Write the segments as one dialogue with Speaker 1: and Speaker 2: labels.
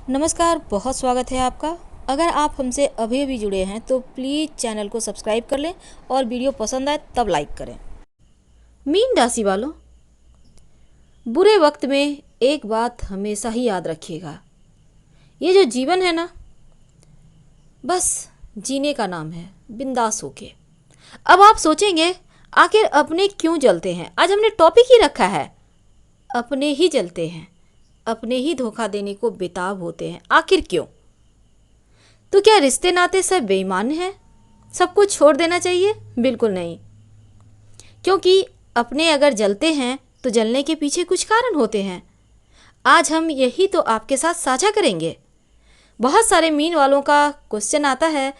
Speaker 1: नमस्कार, बहुत स्वागत है आपका। अगर आप हमसे अभी अभी जुड़े हैं तो प्लीज़ चैनल को सब्सक्राइब कर लें और वीडियो पसंद आए तब लाइक करें। मीन राशि वालों, बुरे वक्त में एक बात हमेशा ही याद रखिएगा, ये जो जीवन है ना, बस जीने का नाम है, बिंदास होके। अब आप सोचेंगे आखिर अपने क्यों जलते हैं। आज हमने टॉपिक ही रखा है, अपने ही जलते हैं, अपने ही धोखा देने को बेताब होते हैं। आखिर क्यों? तो क्या रिश्ते नाते सब बेईमान हैं, सब कुछ छोड़ देना चाहिए? बिल्कुल नहीं। क्योंकि अपने अगर जलते हैं तो जलने के पीछे कुछ कारण होते हैं। आज हम यही तो आपके साथ साझा करेंगे। बहुत सारे मीन वालों का क्वेश्चन आता है,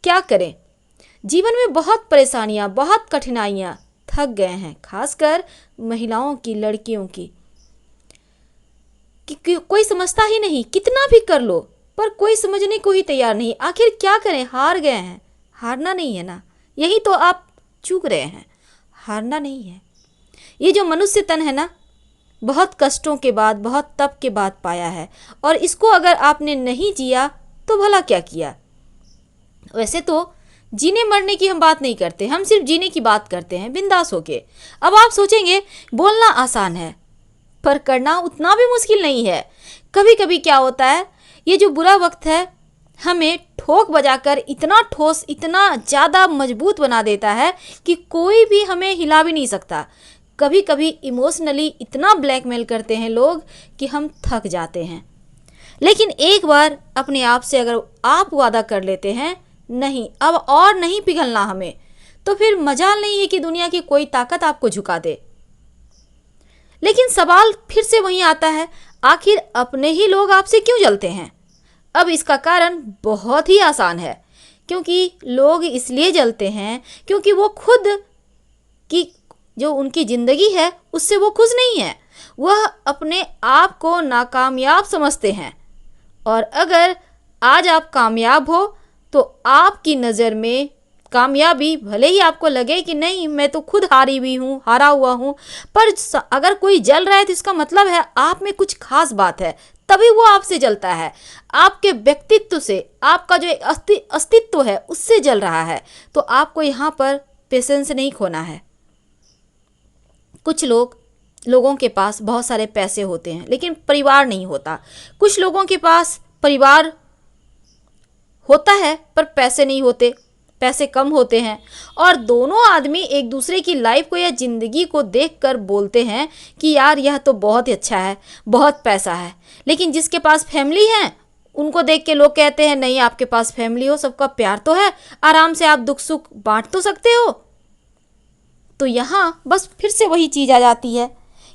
Speaker 1: क्या करें? जीवन में बहुत परेशानियां, बहुत कठिनाइयां, थक गए हैं, खासकर महिलाओं की, लड़कियों की। कि कोई समझता ही नहीं, कितना भी कर लो पर कोई समझने को ही तैयार नहीं। आखिर क्या करें? हार गए हैं। हारना नहीं है ना, यही तो आप चूक रहे हैं। हारना नहीं है। ये जो मनुष्य तन है ना, बहुत कष्टों के बाद, बहुत तप के बाद पाया है, और इसको अगर आपने नहीं जिया तो भला क्या किया। वैसे तो जीने मरने की हम बात नहीं करते, हम सिर्फ जीने की बात करते हैं, बिंदास होके। अब आप सोचेंगे बोलना आसान है पर करना उतना भी मुश्किल नहीं है। कभी कभी क्या होता है, ये जो बुरा वक्त है हमें ठोक बजाकर इतना ठोस, इतना ज़्यादा मजबूत बना देता है कि कोई भी हमें हिला भी नहीं सकता। कभी कभी इमोशनली इतना ब्लैकमेल करते हैं लोग कि हम थक जाते हैं। लेकिन एक बार अपने आप से अगर आप वादा कर लेते हैं, नहीं अब और नहीं पिघलना हमें, तो फिर मजाल नहीं है कि दुनिया की कोई ताकत आपको झुका दे। लेकिन सवाल फिर से वहीं आता है, आखिर अपने ही लोग आपसे क्यों जलते हैं? अब इसका कारण बहुत ही आसान है। क्योंकि लोग इसलिए जलते हैं क्योंकि वो खुद की जो उनकी ज़िंदगी है उससे वो खुश नहीं है। वह अपने आप को नाकामयाब समझते हैं, और अगर आज आप कामयाब हो तो आपकी नज़र में कामयाबी भले ही आपको लगे कि नहीं मैं तो खुद हारी हुई हूँ, हारा हुआ हूँ, पर अगर कोई जल रहा है तो इसका मतलब है आप में कुछ खास बात है, तभी वो आपसे जलता है। आपके व्यक्तित्व से, आपका जो अस्तित्व है उससे जल रहा है। तो आपको यहाँ पर पेशेंस नहीं खोना है। कुछ लोगों के पास बहुत सारे पैसे होते हैं लेकिन परिवार नहीं होता। कुछ लोगों के पास परिवार होता है पर पैसे नहीं होते, पैसे कम होते हैं, और दोनों आदमी एक दूसरे की लाइफ को या ज़िंदगी को देखकर बोलते हैं कि यार यह तो बहुत ही अच्छा है, बहुत पैसा है। लेकिन जिसके पास फैमिली है उनको देख के लोग कहते हैं नहीं आपके पास फैमिली हो, सबका प्यार तो है, आराम से आप दुख सुख बांट तो सकते हो। तो यहाँ बस फिर से वही चीज़ आ जाती है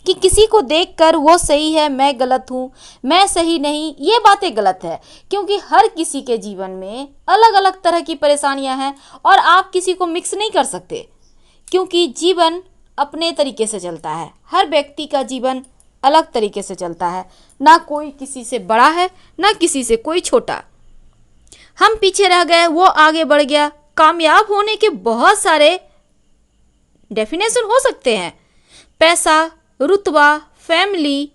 Speaker 1: कि किसी को देखकर वो सही है, मैं गलत हूँ, मैं सही नहीं, ये बातें गलत है। क्योंकि हर किसी के जीवन में अलग अलग तरह की परेशानियाँ हैं और आप किसी को मिक्स नहीं कर सकते, क्योंकि जीवन अपने तरीके से चलता है। हर व्यक्ति का जीवन अलग तरीके से चलता है, ना कोई किसी से बड़ा है ना किसी से कोई छोटा। हम पीछे रह गए, वो आगे बढ़ गया। कामयाब होने के बहुत सारे डेफिनेशन हो सकते हैं, पैसा, रुतबा, फैमिली,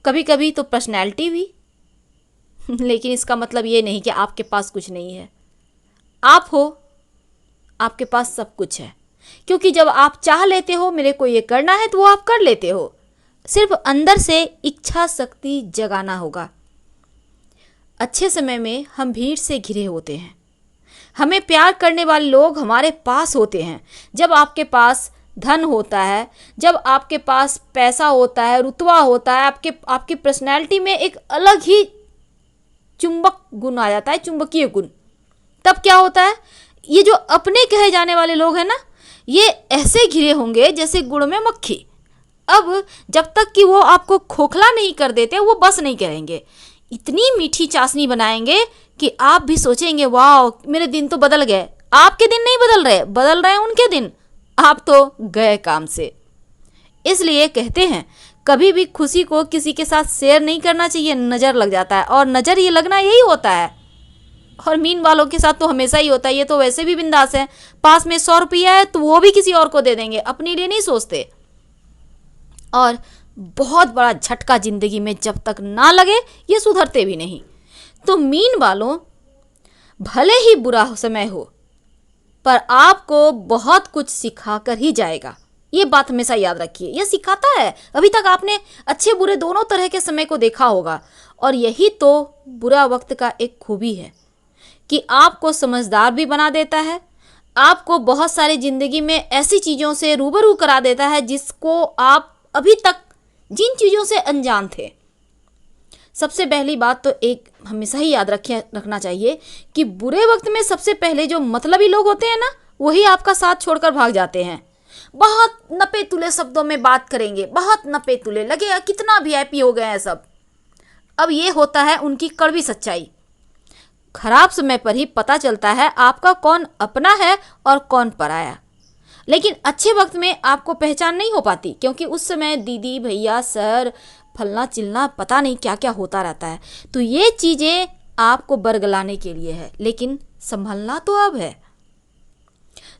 Speaker 1: कभी कभी तो पर्सनैलिटी भी। लेकिन इसका मतलब ये नहीं कि आपके पास कुछ नहीं है। आप हो, आपके पास सब कुछ है। क्योंकि जब आप चाह लेते हो मेरे को ये करना है तो वो आप कर लेते हो। सिर्फ अंदर से इच्छा शक्ति जगाना होगा। अच्छे समय में हम भीड़ से घिरे होते हैं, हमें प्यार करने वाले लोग हमारे पास होते हैं। जब आपके पास धन होता है, जब आपके पास पैसा होता है, रुतबा होता है, आपकी पर्सनैलिटी में एक अलग ही चुंबक गुण आ जाता है, चुंबकीय गुण। तब क्या होता है, ये जो अपने कहे जाने वाले लोग हैं ना, ये ऐसे घिरे होंगे जैसे गुड़ में मक्खी। अब जब तक कि वो आपको खोखला नहीं कर देते वो बस नहीं करेंगे। इतनी मीठी चाशनी बनाएंगे कि आप भी सोचेंगे वाह मेरे दिन तो बदल गए। आपके दिन नहीं बदल रहे हैं उनके दिन, आप तो गए काम से। इसलिए कहते हैं कभी भी खुशी को किसी के साथ शेयर नहीं करना चाहिए, नज़र लग जाता है, और नज़र ये लगना यही होता है। और मीन वालों के साथ तो हमेशा ही होता है। ये तो वैसे भी बिंदास है, पास में 100 रुपया है तो वो भी किसी और को दे देंगे, अपने लिए नहीं सोचते। और बहुत बड़ा झटका जिंदगी में जब तक ना लगे ये सुधरते भी नहीं। तो मीन वालों, भले ही बुरा समय हो पर आपको बहुत कुछ सिखा कर ही जाएगा। ये बात हमेशा याद रखिए, यह सिखाता है। अभी तक आपने अच्छे बुरे दोनों तरह के समय को देखा होगा, और यही तो बुरा वक्त का एक खूबी है कि आपको समझदार भी बना देता है, आपको बहुत सारी ज़िंदगी में ऐसी चीज़ों से रूबरू करा देता है जिसको आप अभी तक जिन चीज़ों से अनजान थे। सबसे पहली बात तो एक हमेशा ही याद रखना चाहिए कि बुरे वक्त में सबसे पहले जो मतलबी लोग होते हैं ना, वही आपका साथ छोड़कर भाग जाते हैं। बहुत नपे तुले शब्दों में बात करेंगे, बहुत नपे तुले, लगेगा कितना वीआईपी हो गए हैं सब। अब ये होता है उनकी कड़वी सच्चाई। खराब समय पर ही पता चलता है आपका कौन अपना है और कौन पराया। लेकिन अच्छे वक्त में आपको पहचान नहीं हो पाती, क्योंकि उस समय दीदी भैया सर फलना चिलना पता नहीं क्या क्या होता रहता है। तो ये चीज़ें आपको बरगलाने के लिए है, लेकिन संभलना तो अब है।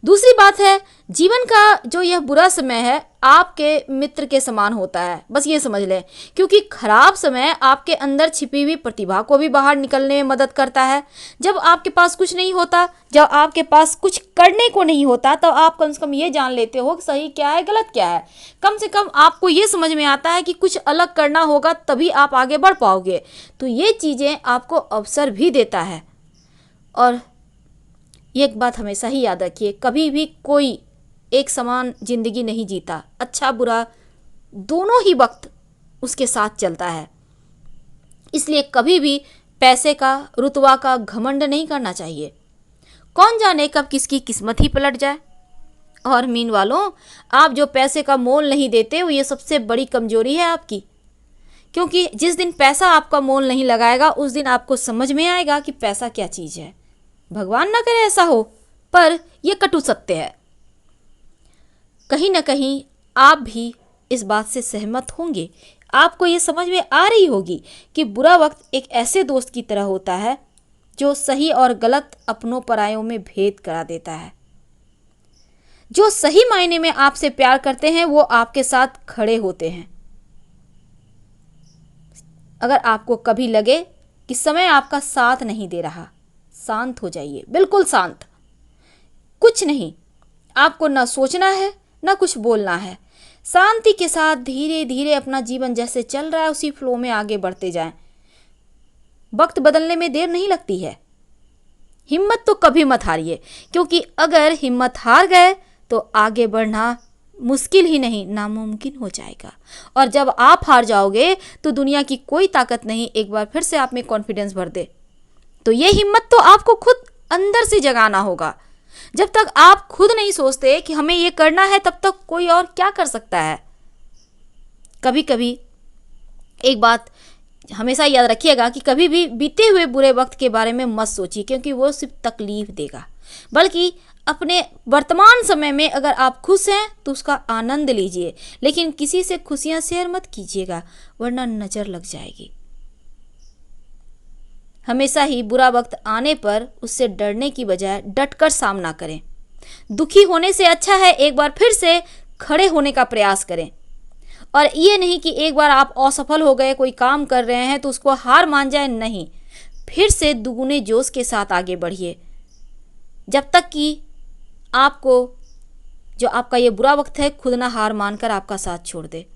Speaker 1: दूसरी बात है, जीवन का जो यह बुरा समय है आपके मित्र के समान होता है, बस ये समझ लें। क्योंकि खराब समय आपके अंदर छिपी हुई प्रतिभा को भी बाहर निकलने में मदद करता है। जब आपके पास कुछ नहीं होता, जब आपके पास कुछ करने को नहीं होता, तो आप कम से कम ये जान लेते हो कि सही क्या है गलत क्या है। कम से कम आपको ये समझ में आता है कि कुछ अलग करना होगा, तभी आप आगे बढ़ पाओगे। तो ये चीज़ें आपको अवसर भी देता है। और एक बात हमेशा ही याद रखिए, कभी भी कोई एक समान जिंदगी नहीं जीता। अच्छा बुरा दोनों ही वक्त उसके साथ चलता है। इसलिए कभी भी पैसे का, रुतबा का घमंड नहीं करना चाहिए। कौन जाने कब किसकी किस्मत ही पलट जाए। और मीन वालों, आप जो पैसे का मोल नहीं देते हो, ये सबसे बड़ी कमजोरी है आपकी। क्योंकि जिस दिन पैसा आपका मोल नहीं लगाएगा, उस दिन आपको समझ में आएगा कि पैसा क्या चीज़ है। भगवान ना करे ऐसा हो, पर यह कटु सत्य है। कहीं ना कहीं आप भी इस बात से सहमत होंगे। आपको ये समझ में आ रही होगी कि बुरा वक्त एक ऐसे दोस्त की तरह होता है जो सही और गलत, अपनों परायों में भेद करा देता है। जो सही मायने में आपसे प्यार करते हैं वो आपके साथ खड़े होते हैं। अगर आपको कभी लगे कि समय आपका साथ नहीं दे रहा, शांत हो जाइए, बिल्कुल शांत। कुछ नहीं, आपको ना सोचना है ना कुछ बोलना है। शांति के साथ धीरे धीरे अपना जीवन जैसे चल रहा है उसी फ्लो में आगे बढ़ते जाएं। वक्त बदलने में देर नहीं लगती है। हिम्मत तो कभी मत हारिए, क्योंकि अगर हिम्मत हार गए तो आगे बढ़ना मुश्किल ही नहीं, नामुमकिन हो जाएगा। और जब आप हार जाओगे तो दुनिया की कोई ताकत नहीं एक बार फिर से आप में कॉन्फिडेंस भर दे। तो ये हिम्मत तो आपको खुद अंदर से जगाना होगा। जब तक आप खुद नहीं सोचते कि हमें ये करना है, तब तक कोई और क्या कर सकता है। कभी कभी एक बात हमेशा याद रखिएगा कि कभी भी बीते हुए बुरे वक्त के बारे में मत सोचिए, क्योंकि वो सिर्फ तकलीफ देगा। बल्कि अपने वर्तमान समय में अगर आप खुश हैं तो उसका आनंद लीजिए, लेकिन किसी से खुशियां शेयर मत कीजिएगा, वरना नज़र लग जाएगी। हमेशा ही बुरा वक्त आने पर उससे डरने की बजाय डटकर सामना करें। दुखी होने से अच्छा है एक बार फिर से खड़े होने का प्रयास करें। और ये नहीं कि एक बार आप असफल हो गए, कोई काम कर रहे हैं तो उसको हार मान जाए, नहीं, फिर से दुगुने जोश के साथ आगे बढ़िए, जब तक कि आपको जो आपका ये बुरा वक्त है खुद ना हार मानकर आपका साथ छोड़ दे।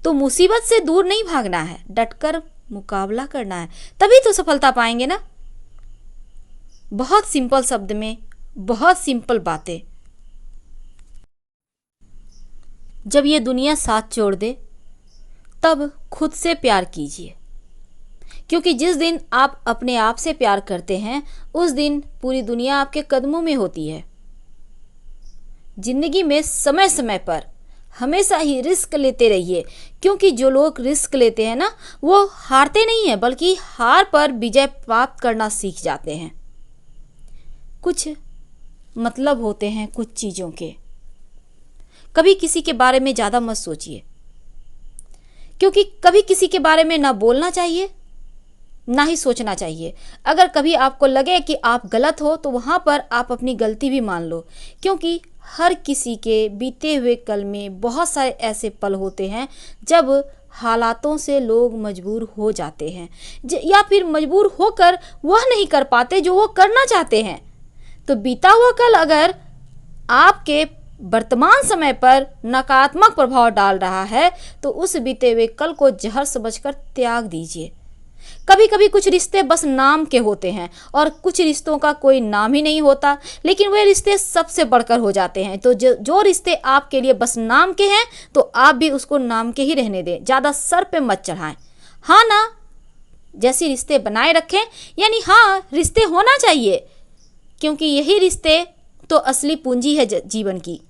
Speaker 1: तो मुसीबत से दूर नहीं भागना है, डटकर मुकाबला करना है, तभी तो सफलता पाएंगे ना। बहुत सिंपल शब्द में बहुत सिंपल बातें। जब ये दुनिया साथ छोड़ दे तब खुद से प्यार कीजिए, क्योंकि जिस दिन आप अपने आप से प्यार करते हैं उस दिन पूरी दुनिया आपके कदमों में होती है। जिंदगी में समय समय पर हमेशा ही रिस्क लेते रहिए, क्योंकि जो लोग रिस्क लेते हैं ना वो हारते नहीं हैं, बल्कि हार पर विजय प्राप्त करना सीख जाते हैं। कुछ मतलब होते हैं कुछ चीज़ों के। कभी किसी के बारे में ज़्यादा मत सोचिए, क्योंकि कभी किसी के बारे में ना बोलना चाहिए ना ही सोचना चाहिए। अगर कभी आपको लगे कि आप गलत हो तो वहाँ पर आप अपनी गलती भी मान लो, क्योंकि हर किसी के बीते हुए कल में बहुत सारे ऐसे पल होते हैं जब हालातों से लोग मजबूर हो जाते हैं या फिर मजबूर होकर वह नहीं कर पाते जो वो करना चाहते हैं। तो बीता हुआ कल अगर आपके वर्तमान समय पर नकारात्मक प्रभाव डाल रहा है तो उस बीते हुए कल को जहर समझकर त्याग दीजिए। कभी कभी कुछ रिश्ते बस नाम के होते हैं और कुछ रिश्तों का कोई नाम ही नहीं होता, लेकिन वे रिश्ते सबसे बढ़कर हो जाते हैं। तो जो रिश्ते आपके लिए बस नाम के हैं तो आप भी उसको नाम के ही रहने दें, ज़्यादा सर पे मत चढ़ाएं। हाँ ना जैसे रिश्ते बनाए रखें, यानी हाँ रिश्ते होना चाहिए, क्योंकि यही रिश्ते तो असली पूंजी है जीवन की।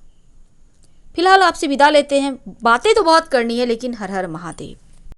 Speaker 1: फिलहाल आपसे विदा लेते हैं। बातें तो बहुत करनी है, लेकिन हर हर महादेव।